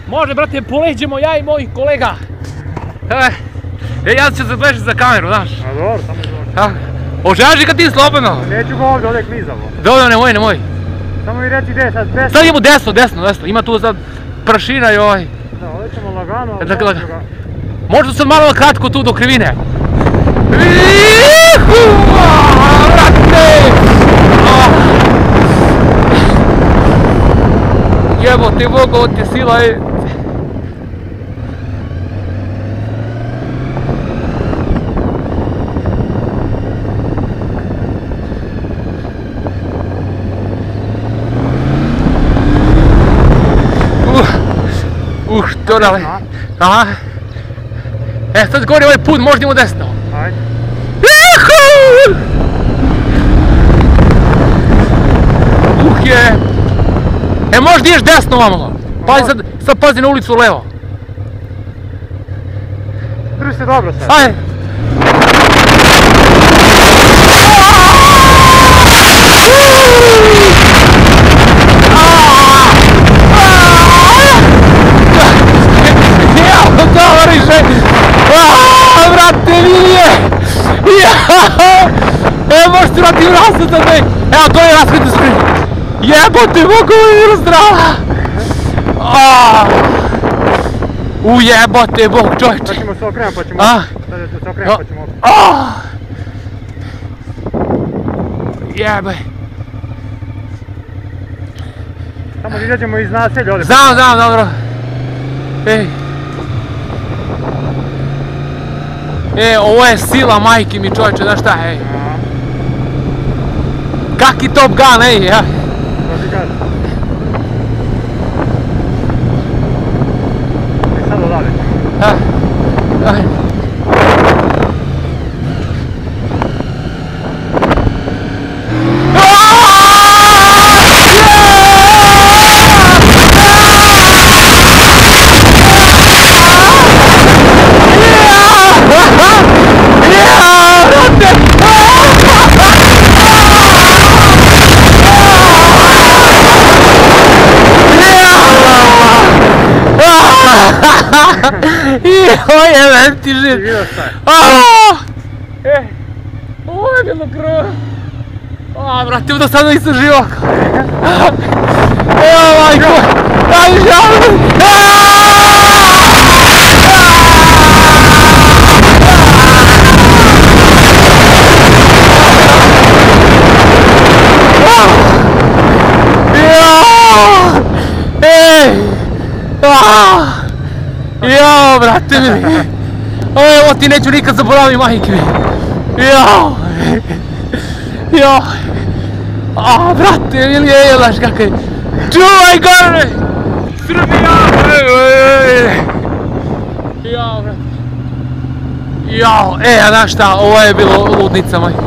Može, brate, poleđemo ja i mojih kolega. Ja ću se zablešiti za kameru, znaš. A dobro, samo izvoli. Ožaži kad ti slobodno. Neću ga ovdje klizavo. Dobro, nemoj. Samo mi reći gdje sad desno. Sad idemo desno. Ima tu sad prašina i ovaj. Da, ovdje ćemo lagano, ali Dakle, možemo ga... možda sad malo kratko tu do krivine. Jebote Boga, ovo ti je sila, što dale. Aha. Sad gori ovaj put, možda idemo desno. Ajde. Možda ideš desno vamo. Sad pazi na ulicu levo. Drži se dobro sad. Ajde. Brate, nije! Možeš ti vrati u rasvjet sad, evo to je rasvjetni skrin. Jebote, mogu je zdrava! Ujebote, Bog, čovječe. Sad ćemo se okrenuti pa ćemo... Sad ćemo se okrenuti pa ćemo... Jebe. Samo da izađemo iz naselja ovdje. Znam, dobro. Ovo je sila, majke mi, čovječe, znaš šta, Kaki Top Gun, ja. To ti kažem. I sad odavde. Jebem ti žit! Ti vidio šta je? Ovo je bilo krv! Brate, do sada nisam živo! Evo majko! Daj žalbi! Jao, brate mi! Ovo ti neću nikad zaboraviti, majke mi! Jao! Brate, ili je jelaš kakaj! Čuvaj gore! Srbija! Jao, brate! Jao, a znaš šta, ovo je bilo ludnica, majke!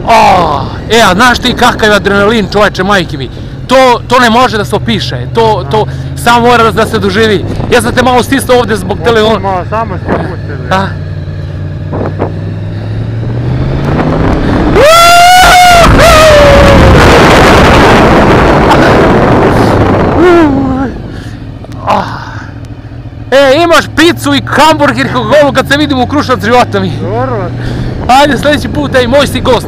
A znaš ti kakav je adrenalin, čovječe, majke mi! To ne može da se opiše, to samo mora da se doživi. Ja sam te malo stisao ovdje zbog telefona. Malo samo ste opustili. Imaš picu i hamburger kako kad se vidimo u Kruševac, života mi. Dobro. Ajde, sljedeći put, moj si gost.